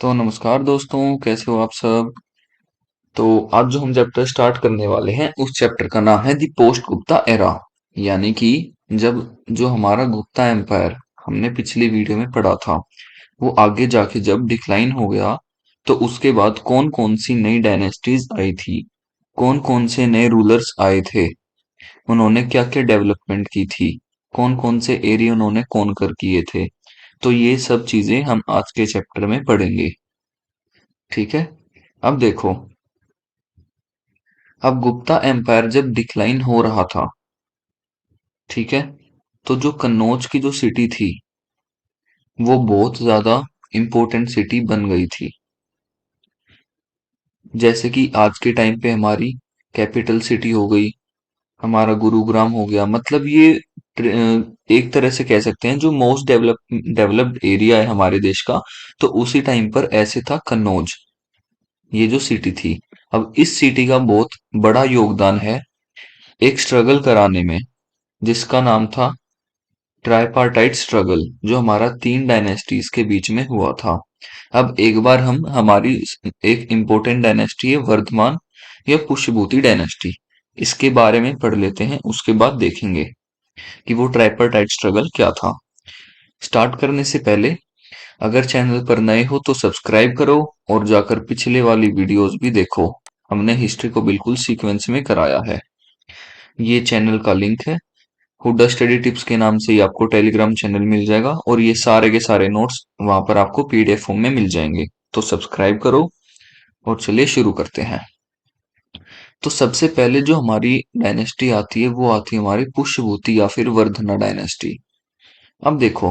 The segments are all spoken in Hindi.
तो नमस्कार दोस्तों, कैसे हो आप सब। तो आज जो हम चैप्टर स्टार्ट करने वाले हैं उस चैप्टर का नाम है दी पोस्ट गुप्ता एरा। यानी कि जब जो हमारा गुप्ता एम्पायर हमने पिछली वीडियो में पढ़ा था वो आगे जाके जब डिक्लाइन हो गया तो उसके बाद कौन कौन सी नई डायनेस्टीज आई थी, कौन कौन से नए रूलर्स आए थे, उन्होंने क्या क्या डेवलपमेंट की थी, कौन कौन से एरिया उन्होंने कॉन्कर किए थे। तो ये सब चीजें हम आज के चैप्टर में पढ़ेंगे। ठीक है। अब देखो, अब गुप्ता एम्पायर जब डिक्लाइन हो रहा था, ठीक है, तो जो कन्नौज की जो सिटी थी वो बहुत ज्यादा इम्पोर्टेंट सिटी बन गई थी। जैसे कि आज के टाइम पे हमारी कैपिटल सिटी हो गई, हमारा गुरुग्राम हो गया। मतलब ये एक तरह से कह सकते हैं जो मोस्ट डेवलप्ड एरिया है हमारे देश का। तो उसी टाइम पर ऐसे था कन्नौज, ये जो सिटी थी। अब इस सिटी का बहुत बड़ा योगदान है एक स्ट्रगल कराने में जिसका नाम था ट्राइपार्टाइट स्ट्रगल, जो हमारा तीन डायनेस्टीज के बीच में हुआ था। अब एक बार हम हमारी एक इम्पोर्टेंट डायनेस्टी है वर्धमान या पुष्यभूति डायनेस्टी, इसके बारे में पढ़ लेते हैं। उसके बाद देखेंगे कि वो ट्राइपार्टाइट स्ट्रगल क्या था। स्टार्ट करने से पहले अगर चैनल पर नए हो तो सब्सक्राइब करो और जाकर पिछले वाली वीडियोस भी देखो। हमने हिस्ट्री को बिल्कुल सीक्वेंस में कराया है। ये चैनल का लिंक है, हुडा स्टडी टिप्स के नाम से ही आपको टेलीग्राम चैनल मिल जाएगा और ये सारे के सारे नोट्स वहां पर आपको पीडीएफ फॉर्म में मिल जाएंगे। तो सब्सक्राइब करो और चलिए शुरू करते हैं। तो सबसे पहले जो हमारी डायनेस्टी आती है वो आती है हमारी पुष्यभूति या फिर वर्धना डायनेस्टी। अब देखो,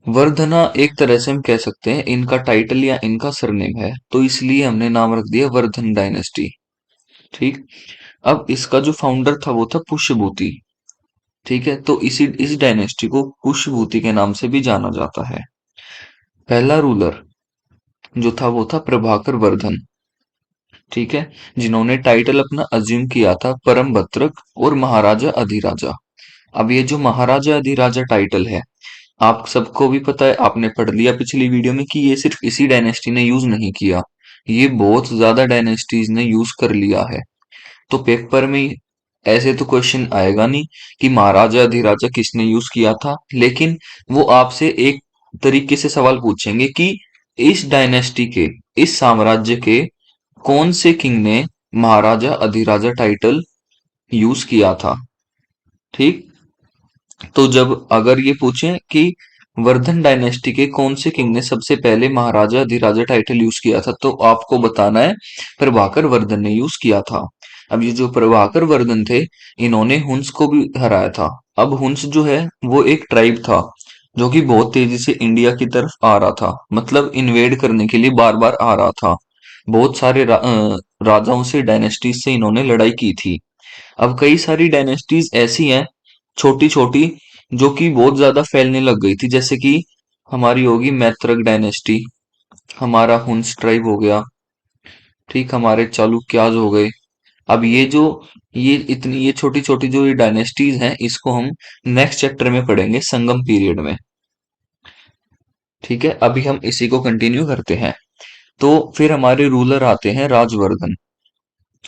वर्धना एक तरह से हम कह सकते हैं इनका टाइटल या इनका सरनेम है, तो इसलिए हमने नाम रख दिया वर्धन डायनेस्टी। ठीक। अब इसका जो फाउंडर था वो था पुष्यभूति। ठीक है, तो इस डायनेस्टी को पुष्यभूति के नाम से भी जाना जाता है। पहला रूलर जो था वो था प्रभाकर वर्धन। ठीक है, जिन्होंने टाइटल अपना अज्यूम किया था परम भद्रक और महाराजा अधिराजा। अब ये जो महाराजा अधिराजा टाइटल है, आप सबको भी पता है, आपने पढ़ लिया पिछली वीडियो में कि ये सिर्फ इसी डायनेस्टी ने यूज नहीं किया, ये बहुत ज्यादा डायनेस्टीज ने यूज कर लिया है। तो पेपर में ऐसे तो क्वेश्चन आएगा नहीं कि महाराजा अधिराजा किसने यूज किया था, लेकिन वो आपसे एक तरीके से सवाल पूछेंगे कि इस डायनेस्टी के, इस साम्राज्य के कौन से किंग ने महाराजा अधिराजा टाइटल यूज किया था। ठीक। तो जब अगर ये पूछें कि वर्धन डायनेस्टी के कौन से किंग ने सबसे पहले महाराजा अधिराजा टाइटल यूज किया था, तो आपको बताना है प्रभाकर वर्धन ने यूज किया था। अब ये जो प्रभाकर वर्धन थे, इन्होंने हुंस को भी हराया था। अब हुंस जो है वो एक ट्राइब था जो कि बहुत तेजी से इंडिया की तरफ आ रहा था, मतलब इन्वेड करने के लिए बार बार आ रहा था। बहुत सारे राजाओं से, डायनेस्टीज से इन्होंने लड़ाई की थी। अब कई सारी डायनेस्टीज ऐसी हैं छोटी छोटी जो कि बहुत ज्यादा फैलने लग गई थी, जैसे कि हमारी होगी मैत्रक डायनेस्टी, हमारा हुंस ट्राइब हो गया। ठीक, हमारे चालुक्याज हो गए। अब ये छोटी छोटी जो ये डायनेस्टीज हैं इसको हम नेक्स्ट चैप्टर में पढ़ेंगे संगम पीरियड में। ठीक है, अभी हम इसी को कंटिन्यू करते हैं। तो फिर हमारे रूलर आते हैं राजवर्धन।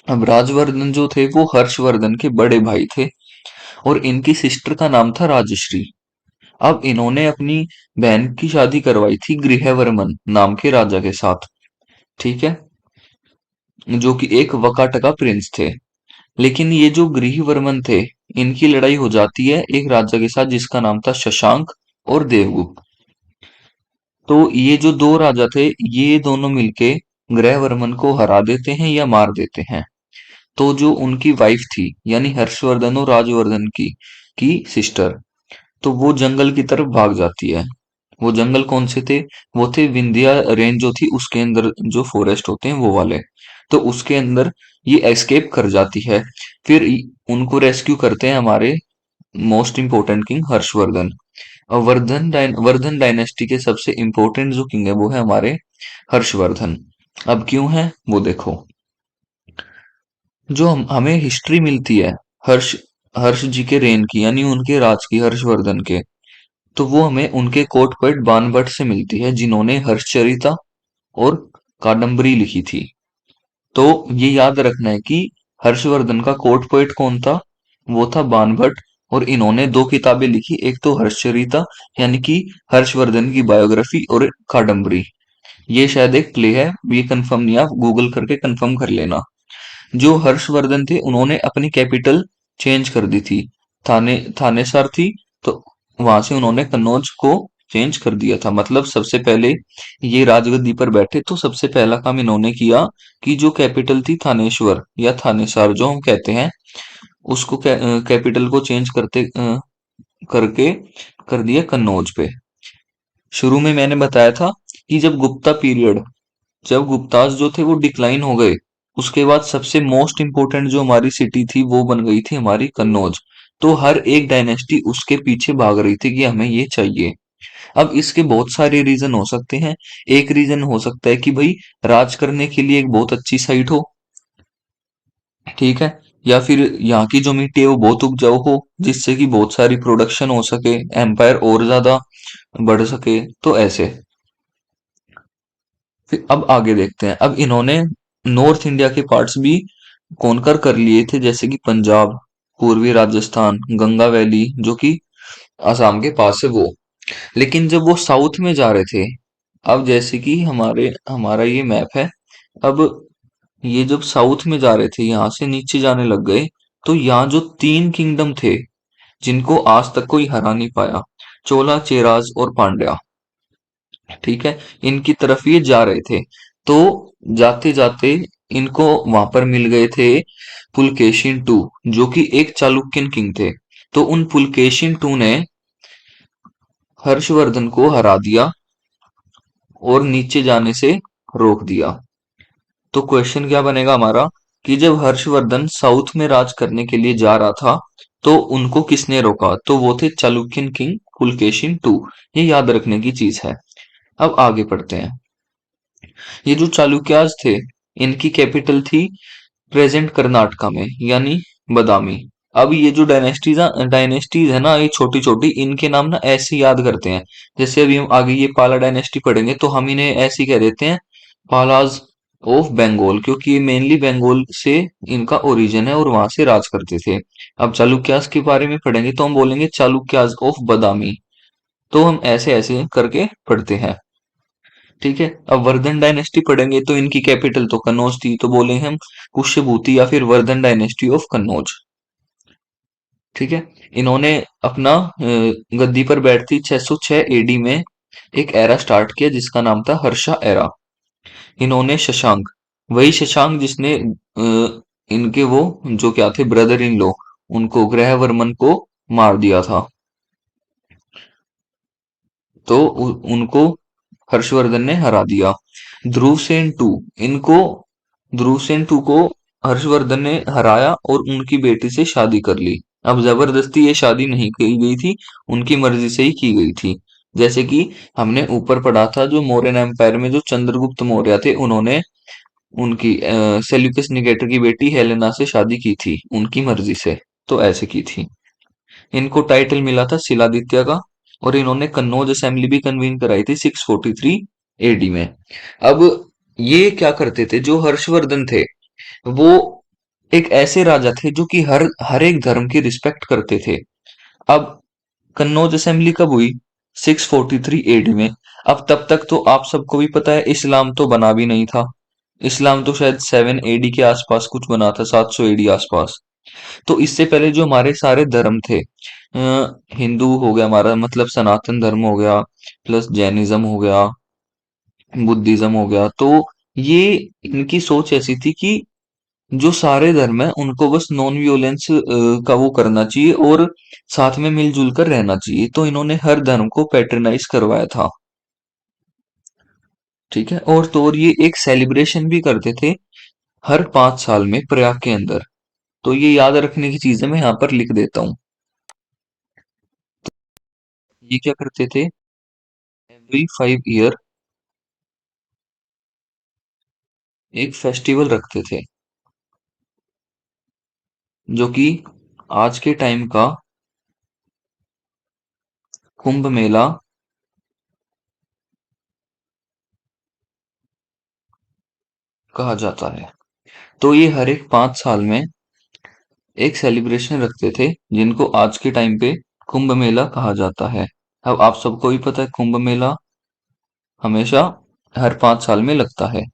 अब राजवर्धन जो थे वो हर्षवर्धन के बड़े भाई थे और इनकी सिस्टर का नाम था राजश्री। अब इन्होंने अपनी बहन की शादी करवाई थी गृहवर्मन नाम के राजा के साथ। ठीक है, जो कि एक वकाटका प्रिंस थे। लेकिन ये जो गृहवर्मन थे, इनकी लड़ाई हो जाती है एक राजा के साथ जिसका नाम था शशांक और देवगुप्त। तो ये जो दो राजा थे, ये दोनों मिलके गृहवर्मन को हरा देते हैं या मार देते हैं। तो जो उनकी वाइफ थी यानी हर्षवर्धन और राजवर्धन की सिस्टर, तो वो जंगल की तरफ भाग जाती है। वो जंगल कौन से थे, वो थे विंध्या रेंज जो थी उसके अंदर जो फॉरेस्ट होते हैं वो वाले। तो उसके अंदर ये एस्केप कर जाती है। फिर उनको रेस्क्यू करते हैं हमारे मोस्ट इंपोर्टेंट किंग हर्षवर्धन। और वर्धन डायनेस्टी के सबसे इंपोर्टेंट जो किंग है वो है हमारे हर्षवर्धन। अब क्यों है वो देखो, जो हमें हिस्ट्री मिलती है हर्ष हर्ष जी के रेन की यानी उनके राज की, हर्षवर्धन के, तो वो हमें उनके कोट पोएट बाणभट्ट से मिलती है जिन्होंने हर्षचरिता और कादम्बरी लिखी थी। तो ये याद रखना है कि हर्षवर्धन का कोर्ट पोएट कौन था? वो था बाणभट्ट। और इन्होंने दो किताबें लिखी, एक तो हर्षचरिता यानी कि हर्षवर्धन की बायोग्राफी, और कादम्बरी। ये शायद एक प्ले है, ये कंफर्म नहीं है, आप गूगल करके कंफर्म कर लेना। जो हर्षवर्धन थे उन्होंने अपनी कैपिटल चेंज कर दी थी। थानेसर थी, तो वहां से उन्होंने कन्नौज को चेंज कर दिया था। मतलब सबसे पहले ये राजगद्दी पर बैठे तो सबसे पहला काम इन्होंने किया कि जो कैपिटल थी थानेश्वर या थानेसर जो हम कहते हैं, उसको कैपिटल को चेंज करके कर दिया कन्नौज पे। शुरू में मैंने बताया था कि जब गुप्ताज जो थे वो डिक्लाइन हो गए, उसके बाद सबसे मोस्ट इंपोर्टेंट जो हमारी सिटी थी वो बन गई थी हमारी कन्नौज। तो हर एक डायनेस्टी उसके पीछे भाग रही थी कि हमें ये चाहिए। अब इसके बहुत सारे रीजन हो सकते हैं। एक रीजन हो सकता है कि भाई राज करने के लिए एक बहुत अच्छी साइट हो, ठीक है, या फिर यहाँ की जो मिट्टी है वो बहुत उपजाऊ हो, जिससे कि बहुत सारी प्रोडक्शन हो सके, एम्पायर और ज्यादा बढ़ सके, तो ऐसे। फिर अब आगे देखते हैं। अब इन्होंने नॉर्थ इंडिया के पार्ट्स भी कॉन्कर कर लिए थे, जैसे कि पंजाब, पूर्वी राजस्थान, गंगा वैली जो कि असम के पास है वो। लेकिन जब वो साउथ में जा रहे थे, अब जैसे कि हमारा ये मैप है, अब ये जब साउथ में जा रहे थे, यहाँ से नीचे जाने लग गए, तो यहाँ जो तीन किंगडम थे जिनको आज तक कोई हरा नहीं पाया, चोला, चेराज और पांड्या, ठीक है, इनकी तरफ ये जा रहे थे। तो जाते जाते इनको वहां पर मिल गए थे पुलकेशिन टू, जो कि एक चालुक्यन किंग थे। तो उन पुलकेशिन टू ने हर्षवर्धन को हरा दिया और नीचे जाने से रोक दिया। तो क्वेश्चन क्या बनेगा हमारा कि जब हर्षवर्धन साउथ में राज करने के लिए जा रहा था, तो उनको किसने रोका? तो वो थे चालुक्यन किंग पुलकेशिन टू। ये याद रखने की चीज है। अब आगे पढ़ते हैं। ये जो चालुक्यास थे, इनकी कैपिटल थी प्रेजेंट कर्नाटका में, यानी बदामी। अब ये जो डायनेस्टीज है ना, ये छोटी छोटी, इनके नाम ना ऐसे याद करते हैं। जैसे अभी हम आगे ये पाला डायनेस्टी पढ़ेंगे तो हम इन्हें ऐसे ही कह देते हैं, पालाज ऑफ बंगाल, क्योंकि ये मेनली बंगाल से इनका ओरिजिन है और वहां से राज करते थे। अब चालुक्यास के बारे में पढ़ेंगे तो हम बोलेंगे चालुक्यास ऑफ बदामी। तो हम ऐसे ऐसे करके पढ़ते हैं, ठीक है। अब वर्धन डायनेस्टी पढ़ेंगे तो इनकी कैपिटल तो कन्नौज थी, तो बोले हम पुष्यभूति या फिर वर्धन डायनेस्टी ऑफ कन्नौज, ठीक है। इन्होंने अपना गद्दी पर बैठती 606 एडी में एक एरा स्टार्ट किया जिसका नाम था हर्षा एरा। इन्होंने शशांक, वही शशांक जिसने इनके वो जो क्या थे ब्रदर इन लॉ, उनको ग्रहवर्मन को मार दिया था। तो उनको हर्षवर्धन ने हरा दिया। ध्रुवसेन टू, इनको ध्रुवसेन टू को हर्षवर्धन ने हराया और उनकी बेटी से शादी कर ली। अब जबरदस्ती ये शादी नहीं की गई थी, उनकी मर्जी से ही की गई थी। जैसे कि हमने ऊपर पढ़ा था, जो मौर्यन एम्पायर में जो चंद्रगुप्त मौर्य थे, उन्होंने उनकी सेल्यूकस निकेटर की बेटी हेलेना से शादी की थी उनकी मर्जी से, तो ऐसे की थी। इनको टाइटल मिला था शिलादित्य का। और इन्होंने कन्नौज असेंबली भी कन्वीन कराई थी 643 एडी में। अब ये क्या करते थे, जो हर्षवर्धन थे वो एक ऐसे राजा थे जो कि हर हर एक धर्म की रिस्पेक्ट करते थे। अब कन्नौज असेंबली कब हुई? 643 एडी में। अब तब तक तो आप सबको भी पता है इस्लाम तो बना भी नहीं था। इस्लाम तो शायद 7 एडी के आसपास कुछ बना था, 700 एडी आसपास। तो इससे पहले जो हमारे सारे धर्म थे, हिंदू हो गया हमारा, मतलब सनातन धर्म हो गया, प्लस जैनिज्म हो गया, बुद्धिज्म हो गया, तो ये इनकी सोच ऐसी थी कि जो सारे धर्म है उनको बस नॉन वियोलेंस का वो करना चाहिए और साथ में मिलजुल कर रहना चाहिए। तो इन्होंने हर धर्म को पैट्रनाइज करवाया था, ठीक है। और तो और ये एक सेलिब्रेशन भी करते थे हर 5 साल में प्रयाग के अंदर। तो ये याद रखने की चीजें मैं यहाँ पर लिख देता हूँ। ये क्या करते थे, एवरी 5 ईयर एक फेस्टिवल रखते थे, जो कि आज के टाइम का कुंभ मेला कहा जाता है। तो ये हर एक 5 साल में एक सेलिब्रेशन रखते थे जिनको आज के टाइम पे कुंभ मेला कहा जाता है। अब आप सबको ही पता है कुंभ मेला हमेशा हर 5 साल में लगता है।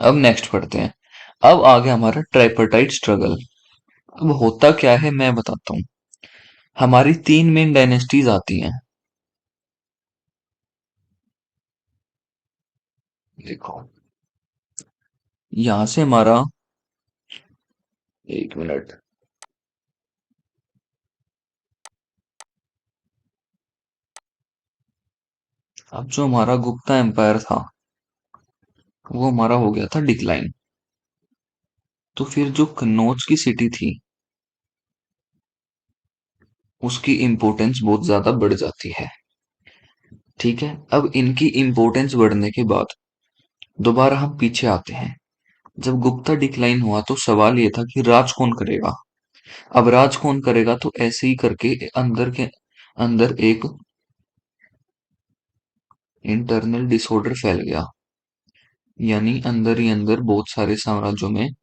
अब नेक्स्ट पढ़ते हैं। अब आ गया हमारा ट्राइपर्टाइट स्ट्रगल। अब होता क्या है मैं बताता हूँ। हमारी 3 मेन डायनेस्टीज आती हैं। देखो, यहां से हमारा, एक मिनट, अब जो हमारा गुप्ता एम्पायर था वो हमारा हो गया था डिक्लाइन। तो फिर जो कन्नौज की सिटी थी उसकी इम्पोर्टेंस बहुत ज्यादा बढ़ जाती है। ठीक है, अब इनकी इम्पोर्टेंस बढ़ने के बाद दोबारा हम पीछे आते हैं। जब गुप्ता डिक्लाइन हुआ तो सवाल ये था कि राज कौन करेगा। अब राज कौन करेगा, तो ऐसे ही करके अंदर के अंदर एक इंटरनल डिसऑर्डर फैल गया। यानी अंदर ही अंदर बहुत सारे साम्राज्यों में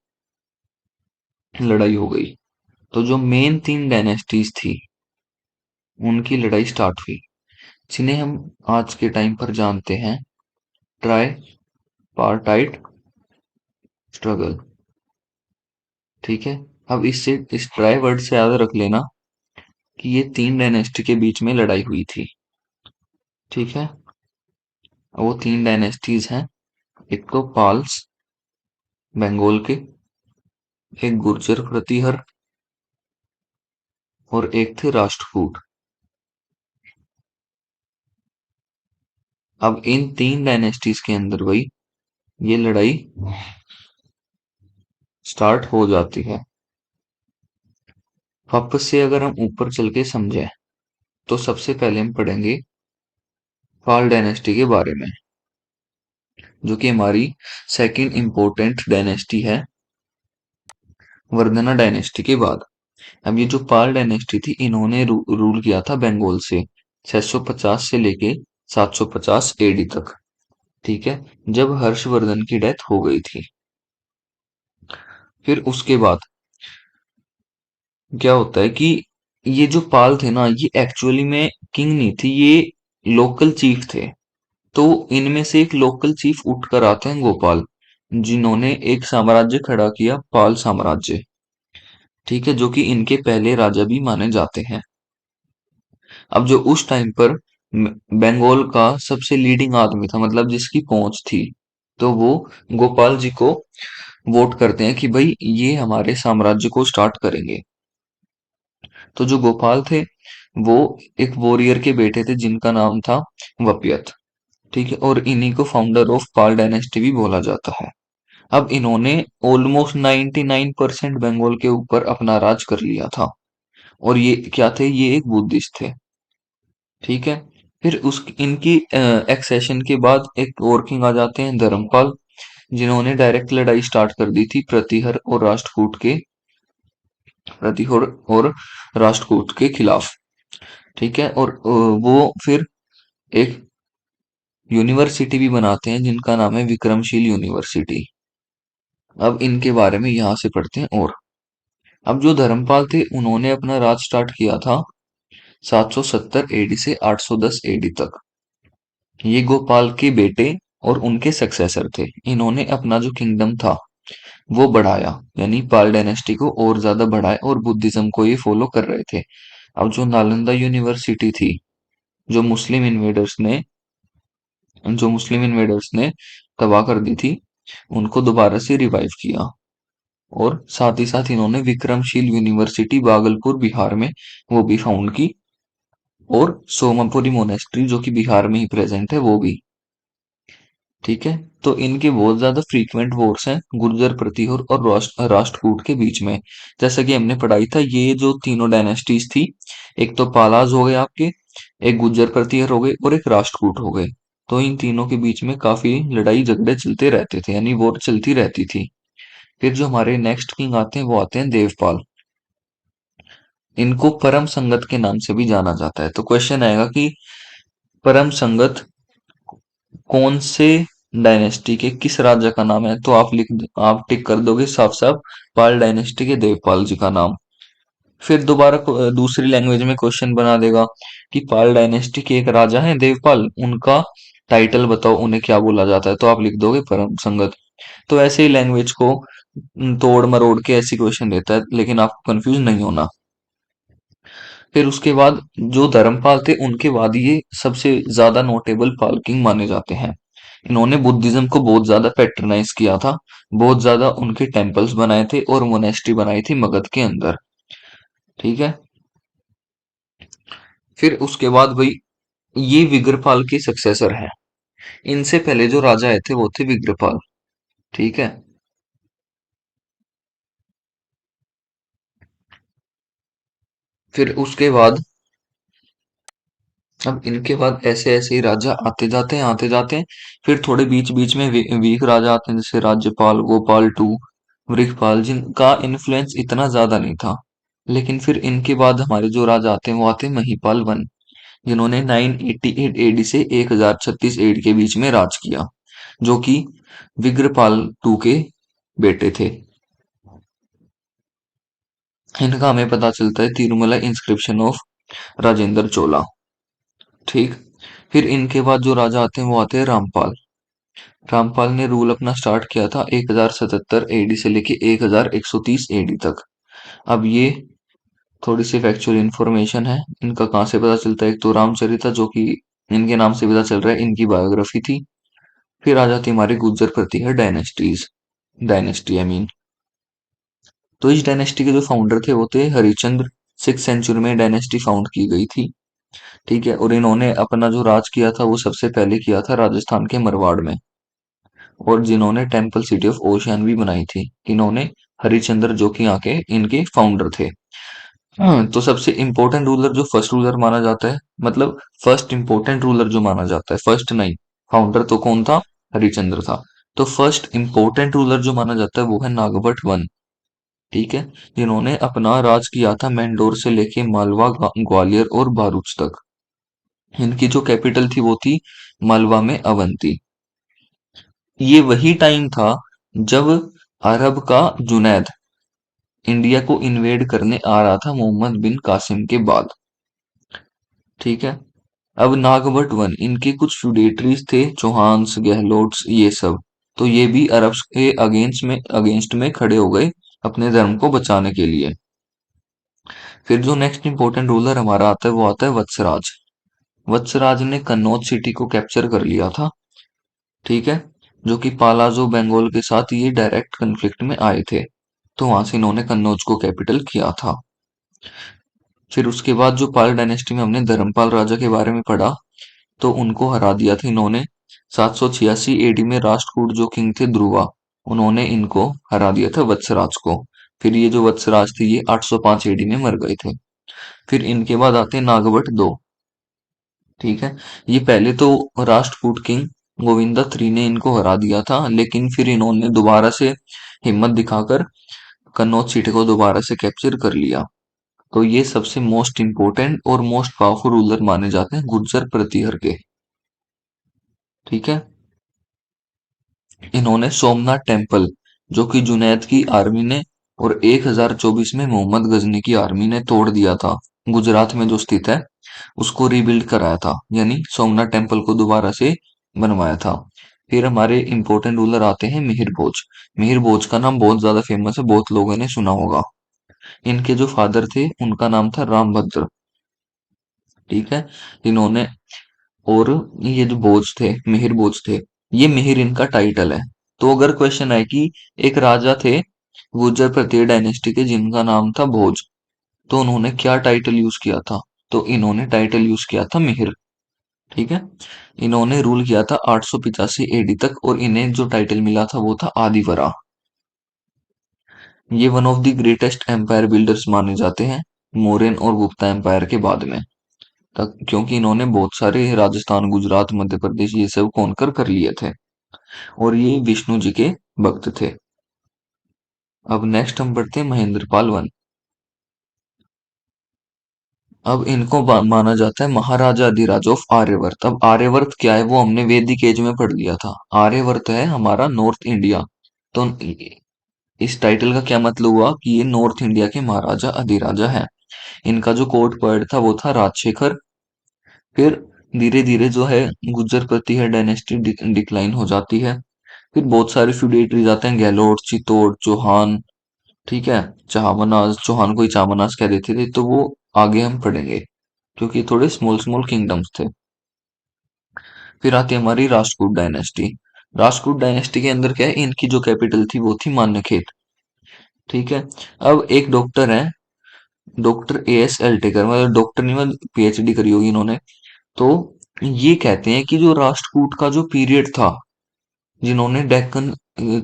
लड़ाई हो गई। तो जो मेन 3 डायनेस्टीज थी उनकी लड़ाई स्टार्ट हुई, जिन्हें हम आज के टाइम पर जानते हैं ट्राई पार्टाइट स्ट्रगल। ठीक है, अब इससे इस ट्राई वर्ड से याद रख लेना कि ये 3 डायनेस्टी के बीच में लड़ाई हुई थी। ठीक है, वो 3 डायनेस्टीज हैं। एक तो पाल्स बंगाल के, एक गुर्जर प्रतिहर, और एक थे राष्ट्रकूट। अब इन 3 डायनेस्टीज के अंदर भाई ये लड़ाई स्टार्ट हो जाती है। वापस से अगर हम ऊपर चल के समझें तो सबसे पहले हम पढ़ेंगे पाल डायनेस्टी के बारे में, जो कि हमारी सेकंड इंपॉर्टेंट डायनेस्टी है वर्धना डायनेस्टी के बाद। अब ये जो पाल डायनेस्टी थी इन्होंने रूल किया था बंगाल से 650 से लेके 750 एडी तक। ठीक है, जब हर्षवर्धन की डेथ हो गई थी। फिर उसके बाद क्या होता है कि ये जो पाल थे ना ये एक्चुअली में किंग नहीं थी, ये लोकल चीफ थे। तो इनमें से एक लोकल चीफ उठकर आते हैं गोपाल, जिन्होंने एक साम्राज्य खड़ा किया पाल साम्राज्य। ठीक है, जो कि इनके पहले राजा भी माने जाते हैं। अब जो उस टाइम पर बंगाल का सबसे लीडिंग आदमी था, मतलब जिसकी पहुंच थी, तो वो गोपाल जी को वोट करते हैं कि भाई ये हमारे साम्राज्य को स्टार्ट करेंगे। तो जो गोपाल थे वो एक वॉरियर के बेटे थे जिनका नाम था वपियत। ठीक है, और इन्हीं को फाउंडर ऑफ पाल डायनेस्टी भी बोला जाता है। अब इन्होंने ऑलमोस्ट 99% बंगाल के ऊपर अपना राज कर लिया था। और ये क्या थे, ये एक बुद्धिस्ट थे। ठीक है, फिर उस इनकी एक्सेशन के बाद एक और किंग आ जाते हैं धर्मपाल, जिन्होंने डायरेक्ट लड़ाई स्टार्ट कर दी थी प्रतिहर और राष्ट्रकूट के खिलाफ। ठीक है, और वो फिर एक यूनिवर्सिटी भी बनाते हैं जिनका नाम है विक्रमशील यूनिवर्सिटी। अब इनके बारे में यहां से पढ़ते हैं। और अब जो धर्मपाल थे उन्होंने अपना राज स्टार्ट किया था 770 एडी से 810 एडी तक। ये गोपाल के बेटे और उनके सक्सेसर थे। इन्होंने अपना जो किंगडम था वो बढ़ाया, यानी पाल डायनेस्टी को और ज्यादा बढ़ाया, और बुद्धिज्म को ये फॉलो कर रहे थे। अब जो नालंदा यूनिवर्सिटी थी, जो मुस्लिम इन्वेडर्स ने तबाह कर दी थी, उनको दोबारा से रिवाइव किया। और साथ ही साथ इन्होंने विक्रमशील यूनिवर्सिटी भागलपुर बिहार में वो भी फाउंड की, और सोमपुरी मोनेस्ट्री जो कि बिहार में ही प्रेजेंट है वो भी। ठीक है, तो इनके बहुत ज्यादा फ्रीक्वेंट वॉर्स हैं गुर्जर प्रतिहर और राष्ट्रकूट के बीच में। जैसा कि हमने पढ़ाई था, ये जो तीनों डायनेस्टीज थी, एक तो पालाज हो गए आपके, एक गुर्जर प्रतिहर हो गए, और एक राष्ट्रकूट हो गए। तो इन तीनों के बीच में काफी लड़ाई झगड़े चलते रहते थे, यानी वॉर चलती रहती थी। फिर जो हमारे नेक्स्ट किंग आते हैं वो आते हैं देवपाल। इनको परम संगत के नाम से भी जाना जाता है। तो क्वेश्चन आएगा कि परम संगत कौन से डायनेस्टी के किस राजा का नाम है? तो आप टिक कर दोगे साफ साफ पाल डायनेस्टी के देवपाल जी का नाम। फिर दोबारा दूसरी लैंग्वेज में क्वेश्चन बना देगा कि पाल डायनेस्टी के एक राजा हैं देवपाल, उनका टाइटल बताओ, उन्हें क्या बोला जाता है? तो आप लिख दोगे परम संगत। तो ऐसे ही लैंग्वेज को तोड़ मरोड़ के ऐसी क्वेश्चन देता है, लेकिन आपको कंफ्यूज नहीं होना। फिर उसके बाद जो धर्मपाल थे उनके बाद ये सबसे ज्यादा नोटेबल पाल किंग माने जाते हैं। इन्होंने बुद्धिज्म को बहुत ज्यादा पैट्रनाइज किया था, बहुत ज्यादा उनके टेम्पल्स बनाए थे और मोनेस्ट्री बनाई थी मगध के अंदर। ठीक है। फिर उसके बाद भाई ये विग्रपाल के सक्सेसर हैं। इनसे पहले जो राजा आए थे वो थे विग्रपाल। ठीक है। फिर उसके बाद अब इनके बाद ऐसे ऐसे ही राजा आते जाते हैं आते जाते हैं। फिर थोड़े बीच बीच में वीक राजा आते हैं, जैसे राज्यपाल, गोपाल टू, वृषपाल, जिनका इन्फ्लुएंस इतना ज्यादा नहीं था। लेकिन फिर इनके बाद हमारे जो राजा आते हैं वो आते हैं महिपाल वन, जिन्होंने 988 एडी से 1036 एडी के बीच में राज किया, जो कि विग्रपाल टू के बेटे थे। इनका हमें पता चलता है तिरुमला इंस्क्रिप्शन ऑफ राजेंद्र चोला। ठीक। फिर इनके बाद जो राजा आते हैं वो आते हैं रामपाल। रामपाल ने रूल अपना स्टार्ट किया था 1077 एडी से लेके 1130 एडी तक। अब ये थोड़ी सी फैक्चुअल इंफॉर्मेशन है, इनका कहाँ से पता चलता है? एक तो रामचरिता, जो कि इनके नाम से पता चल रहा है, इनकी बायोग्राफी थी। फिर आ जाती हमारी गुर्जर प्रतिहार डायनेस्टीज, डायनेस्टी आई मीन। तो इस डायनेस्टी के जो फाउंडर थे वो थे हरिश्चंद्र। 6th सेंचुरी में डायनेस्टी फाउंड की गई थी। ठीक है। और इन्होंने अपना जो राज किया था वो सबसे पहले किया था राजस्थान के मरवाड़ में। और जिन्होंने टेम्पल सिटी ऑफ ओशियन भी बनाई थी, इन्होंने हरिश्चंद्र, जो कि यहाँ के इनके फाउंडर थे। हाँ, तो सबसे इम्पोर्टेंट रूलर जो फर्स्ट रूलर माना जाता है, मतलब फर्स्ट इम्पोर्टेंट रूलर जो माना जाता है, फर्स्ट नहीं, फाउंडर तो कौन था? हरिश्चंद्र था। तो फर्स्ट इम्पोर्टेंट रूलर जो माना जाता है वो है नागभट्ट वन। ठीक है। जिन्होंने अपना राज किया था मैंडोर से लेके मालवा, ग्वालियर और भरूच तक। इनकी जो कैपिटल थी वो थी मालवा में अवंती। ये वही टाइम था जब अरब का जुनैद इंडिया को इन्वेड करने आ रहा था मोहम्मद बिन कासिम के बाद। ठीक है। अब नागभट्ट वन, इनके कुछ फ्यूडेटरीज थे, चौहान्स, गहलोट्स, ये सब। तो ये भी अरब के अगेंस्ट में खड़े हो गए अपने धर्म को बचाने के लिए। फिर जो नेक्स्ट इंपॉर्टेंट रूलर हमारा आता है वो आता है वत्सराज। वत्सराज ने कन्नौज सिटी को कैप्चर कर लिया था। ठीक है। जो कि पालाजो बंगाल के साथ ये डायरेक्ट कन्फ्लिक्ट में आए थे, तो वहां से इन्होंने कन्नौज को कैपिटल किया था। फिर उसके बाद जो पाल डायनेस्टी में हमने धर्मपाल राजा के बारे में पढ़ा, तो उनको हरा दिया था इन्होंने 786 एडी में। राष्ट्रकूट जो किंग थे ध्रुवा, उन्होंने इनको हरा दिया था वत्सराज को। फिर ये जो वत्सराज थे ये 805 एडी में मर गए थे। फिर इनके बाद आते हैं नागभट्ट दो। ठीक है। ये पहले तो राष्ट्रकूट किंग गोविंदा थ्री ने इनको हरा दिया था, लेकिन फिर इन्होंने दोबारा से हिम्मत दिखाकर कन्नौज सिटी को दोबारा से कैप्चर कर लिया। तो ये सबसे मोस्ट इंपोर्टेंट और मोस्ट पावरफुल रूलर माने जाते हैं गुर्जर प्रतिहर के। ठीक है। इन्होंने सोमनाथ टेम्पल, जो कि जुनैद की आर्मी ने और 1024 में मोहम्मद गजनी की आर्मी ने तोड़ दिया था, गुजरात में जो स्थित है, उसको रीबिल्ड कराया था, यानी सोमनाथ टेम्पल को दोबारा से बनवाया था। फिर हमारे इंपॉर्टेंट रूलर आते हैं मिहिर भोज। मिहिर भोज का नाम बहुत ज्यादा फेमस है, बहुत लोगों ने सुना होगा। इनके जो फादर थे उनका नाम था रामभद्र। ठीक है। इन्होंने, और ये जो भोज थे, मिहिर भोज थे, ये मिहिर इनका टाइटल है। तो अगर क्वेश्चन है कि एक राजा थे गुर्जर प्रतिहार डायनेस्टी के जिनका नाम था भोज, तो उन्होंने क्या टाइटल यूज किया था? तो इन्होंने टाइटल यूज किया था मिहिर। ठीक है। इन्होंने रूल किया था 885 एडी तक, और इन्हें जो टाइटल मिला था वो था आदिवरा। ये one of the greatest empire builders माने जाते हैं मौर्यन और गुप्ता एम्पायर के बाद में, तक क्योंकि इन्होंने बहुत सारे राजस्थान, गुजरात, मध्य प्रदेश ये सब कॉन्कर कर लिए थे। और ये विष्णु जी के भक्त थे। अब नेक्स्ट हम पढ़ते हैं महेंद्र पाल वन। अब इनको माना जाता है महाराजा अधिराज ऑफ आर्यवर्त। अब आर्यवर्त क्या है वो हमने वैदिक एज में पढ़ लिया था। आर्यवर्त है हमारा नॉर्थ इंडिया। तो इस टाइटल का क्या मतलब हुआ कि ये नॉर्थ इंडिया के महाराजा अधिराजा हैं। इनका जो कोर्ट पोएट था वो था राजशेखर। फिर धीरे धीरे जो है गुर्जर प्रतिहार डायनेस्टी डिक्लाइन हो जाती है। फिर बहुत सारे फ्यूडेटरीज आते हैं, गहलोत, चित्तौड़, चौहान। ठीक है, चाहमनाज, चौहान को ही चामनाज कह देते थे, तो वो आगे हम पढ़ेंगे क्योंकि थोड़े स्मॉल स्मॉल किंगडम्स थे। फिर आती है हमारी राष्ट्रकूट डायनेस्टी। राष्ट्रकूट डायनेस्टी के अंदर क्या है, इनकी जो कैपिटल थी वो थी मान्यखेत। ठीक है। अब एक डॉक्टर है, डॉक्टर ए एस एल्टेकर, मतलब डॉक्टर नहीं, मतलब पीएचडी करी होगी इन्होंने। तो ये कहते हैं कि जो राष्ट्रकूट का जो पीरियड था, जिन्होंने डेक्कन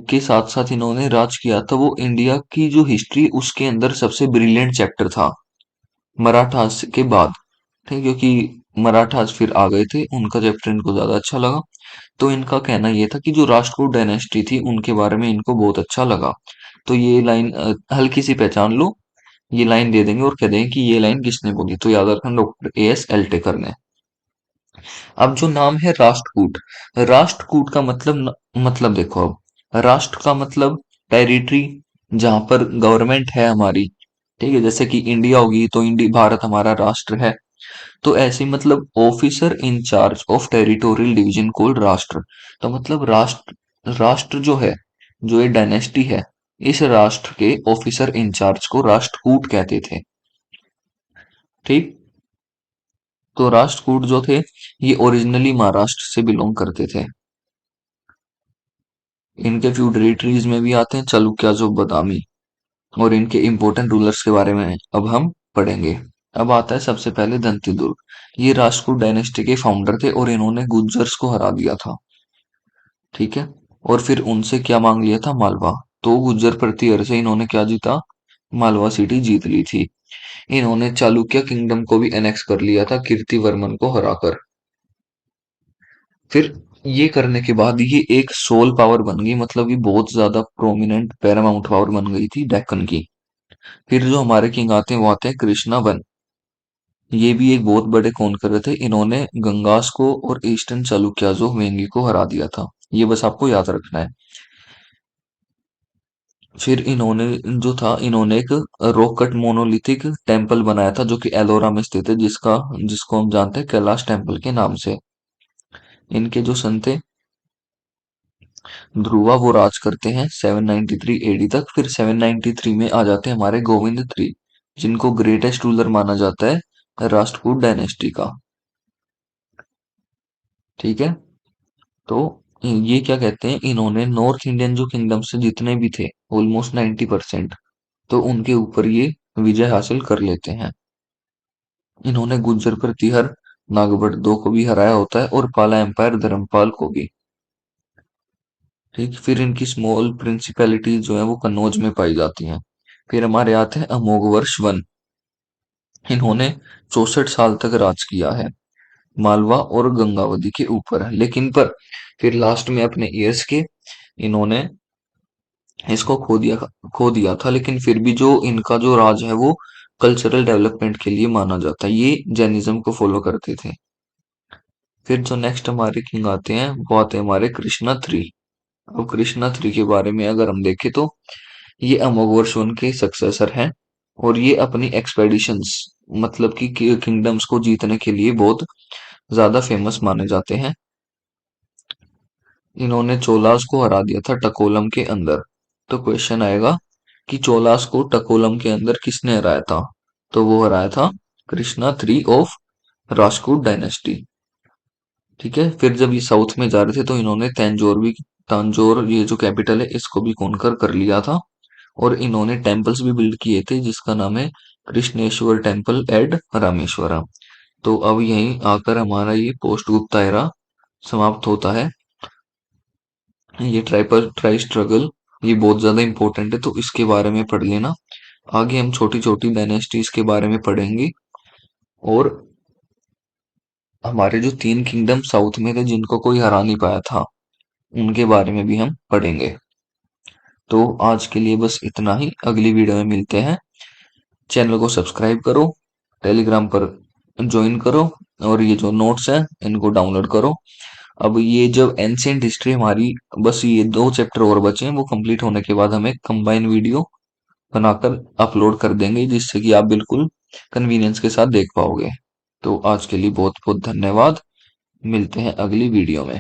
के साथ साथ इन्होंने राज किया था, वो इंडिया की जो हिस्ट्री उसके अंदर सबसे ब्रिलियंट चैप्टर था मराठास के बाद। ठीक, क्योंकि मराठास फिर आ गए थे, उनका चैप्टर इनको ज्यादा अच्छा लगा। तो इनका कहना ये था कि जो राष्ट्रकूट डायनेस्टी थी उनके बारे में इनको बहुत अच्छा लगा। तो ये लाइन हल्की सी पहचान लो, ये लाइन दे देंगे और कह देंगे कि ये लाइन किसने बोली, तो याद रखना डॉक्टर ए एस एल्टेकर ने। अब जो नाम है राष्ट्रकूट, राष्ट्रकूट का मतलब मतलब देखो, अब राष्ट्र का मतलब टेरिटरी, जहां पर गवर्नमेंट है हमारी। ठीक है, जैसे कि इंडिया होगी तो इंडिया, भारत हमारा राष्ट्र है। तो ऐसे ही मतलब officer in charge of territorial division called राष्ट्र। तो मतलब राष्ट्र, राष्ट्र जो है, जो ये डायनेस्टी है, इस राष्ट्र के ऑफिसर इंचार्ज को राष्ट्रकूट कहते थे। ठीक। तो राष्ट्रकूट जो थे, ये ओरिजिनली महाराष्ट्र से बिलोंग करते थे। इनके फ्यूडरेटरीज में भी आते हैं चालुक्य, जो बादामी, और इनके इम्पोर्टेंट रूलर्स के बारे में अब हम पढ़ेंगे। अब आता है सबसे पहले दंती दुर्ग। ये राष्ट्रकूट डायनेस्टी के फाउंडर थे और इन्होंने गुर्जर्स को हरा दिया था। ठीक है। और फिर उनसे क्या मांग लिया था, मालवा। तो गुर्जर प्रतिहार से इन्होंने क्या जीता, मालवा सिटी जीत ली थी। इन्होंने चालुक्य किंगडम को भी एनेक्स कर लिया था कीर्तिवर्मन को हराकर। फिर ये करने के बाद ये एक सोल पावर बन गई, मतलब ये बहुत ज्यादा प्रोमिनेंट पैरामाउंट पावर बन गई थी डेक्कन की। फिर जो हमारे किंग आते हैं वो आते हैं कृष्णा वन। ये भी एक बहुत बड़े कॉन्करर थे, इन्होंने गंगास को और ईस्टर्न चालुक्याजो वेंगी को हरा दिया था। ये बस आपको याद रखना है। फिर इन्होंने जो था, इन्होंने एक रॉक कट मोनोलिथिक टेम्पल बनाया था जो कि एलोरा में स्थित है, जिसको हम जानते हैं कैलाश टेम्पल के नाम से। इनके जो सन थे ध्रुवा, वो राज करते हैं 793 एडी तक। फिर 793 में आ जाते हैं हमारे गोविंद थ्री, जिनको ग्रेटेस्ट रूलर माना जाता है राष्ट्रकूट डायनेस्टी का। ठीक है। तो ये क्या कहते हैं, इन्होंने नॉर्थ इंडियन जो किंगडम से जितने भी थे, ऑलमोस्ट 90%, तो उनके ऊपर ये विजय हासिल कर लेते हैं। इन्होंने गुर्जर प्रतिहार नागभट्ट को भी हराया होता है और पाला एम्पायर धर्मपाल को भी। ठीक। फिर इनकी स्मॉल प्रिंसिपैलिटीज जो है वो कन्नौज में पाई जाती हैं। फिर हमारे आते हैं अमोघवर्ष वन। इन्होंने 64 साल तक राज किया है मालवा और गंगावती के ऊपर, लेकिन पर फिर लास्ट में अपने ईयर्स के इन्होंने इसको खो दिया था। लेकिन फिर भी जो इनका जो राज है वो कल्चरल डेवलपमेंट के लिए माना जाता है, ये जैनिज्म को फॉलो करते थे। फिर जो नेक्स्ट हमारे किंग आते हैं वो आते हैं हमारे कृष्णा थ्री। अब कृष्णा थ्री के बारे में अगर हम देखें तो ये अमोघवर्ष वन के सक्सेसर हैं। और ये अपनी एक्सपेडिशंस, मतलब कि किंगडम्स को जीतने के लिए बहुत ज्यादा फेमस माने जाते हैं। इन्होंने चोलास को हरा दिया था टकोलम के अंदर। तो क्वेश्चन आएगा कि चोलास को टकोलम के अंदर किसने हराया था, तो वो हराया था Krishna three of Rajput dynasty. ठीक है। फिर जब ये साउथ में जा रहे थे तो इन्होंने तांजोर, ये जो कैपिटल है, इसको भी कॉन्कर कर लिया था। और इन्होंने टेम्पल्स भी बिल्ड किए थे जिसका नाम है कृष्णेश्वर टेम्पल एट रामेश्वरम। तो अब यहीं आकर हमारा ये पोस्ट गुप्ता एरा समाप्त होता है। ये ट्राई स्ट्रगल, ये बहुत ज्यादा इंपॉर्टेंट है, तो इसके बारे में पढ़ लेना। आगे हम छोटी छोटी डायनेस्टीज के बारे में पढ़ेंगे। और हमारे जो 3 किंगडम साउथ में थे जिनको कोई हरा नहीं पाया था, उनके बारे में भी हम पढ़ेंगे। तो आज के लिए बस इतना ही, अगली वीडियो में मिलते हैं। चैनल को सब्सक्राइब करो टेलीग्राम पर ज्वाइन करो और ये जो नोट्स हैं इनको डाउनलोड करो। अब ये जब एंशियंट हिस्ट्री हमारी, बस ये 2 चैप्टर और बचे हैं, वो कंप्लीट होने के बाद हम एक कंबाइन वीडियो बनाकर अपलोड कर देंगे, जिससे कि आप बिल्कुल कन्वीनियंस के साथ देख पाओगे। तो आज के लिए बहुत बहुत धन्यवाद। मिलते हैं अगली वीडियो में।